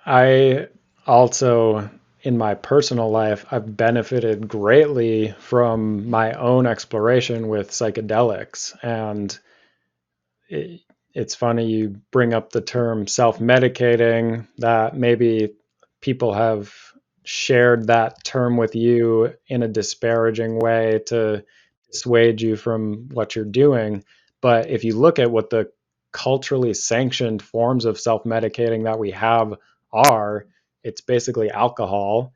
I also, in my personal life, I've benefited greatly from my own exploration with psychedelics. And it, it's funny you bring up the term self-medicating, that maybe people have shared that term with you in a disparaging way to dissuade you from what you're doing. But if you look at what the culturally sanctioned forms of self-medicating that we have are, it's basically alcohol,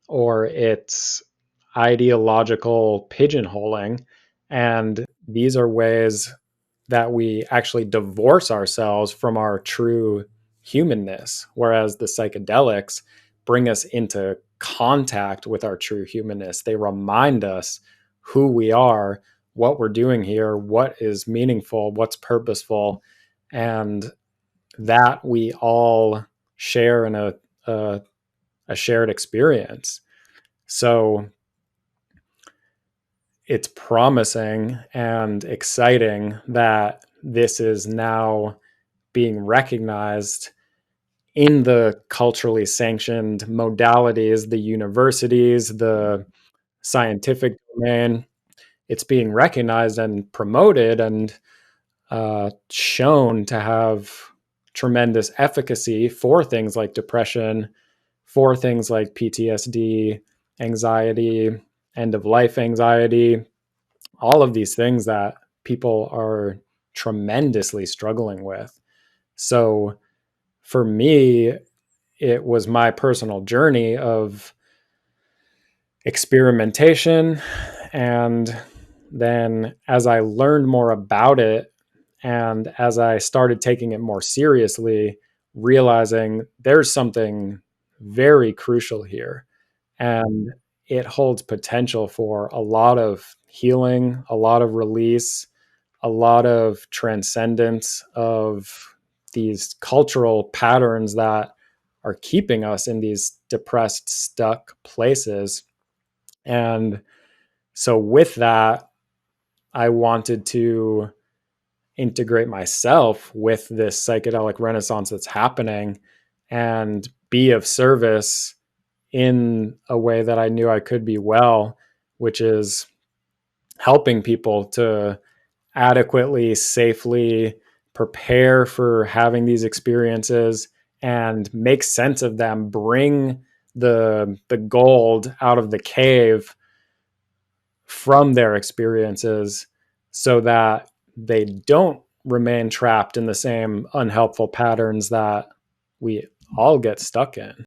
or it's ideological pigeonholing. And these are ways that we actually divorce ourselves from our true humanness, whereas the psychedelics bring us into contact with our true humanness. They remind us who we are, what we're doing here, what is meaningful, what's purposeful, and that we all share in a shared experience. So it's promising and exciting that this is now being recognized in the culturally sanctioned modalities, the universities, the scientific domain. It's being recognized and promoted and shown to have tremendous efficacy for things like depression, for things like PTSD, anxiety, end of life anxiety, all of these things that people are tremendously struggling with. So for me, it was my personal journey of experimentation. And then as I learned more about it and as I started taking it more seriously, realizing there's something very crucial here. And it holds potential for a lot of healing, a lot of release, a lot of transcendence of these cultural patterns that are keeping us in these depressed, stuck places. And so, with that, I wanted to integrate myself with this psychedelic renaissance that's happening and be of service in a way that I knew I could be well, which is helping people to adequately, safely prepare for having these experiences and make sense of them, bring the gold out of the cave from their experiences so that they don't remain trapped in the same unhelpful patterns that we all get stuck in.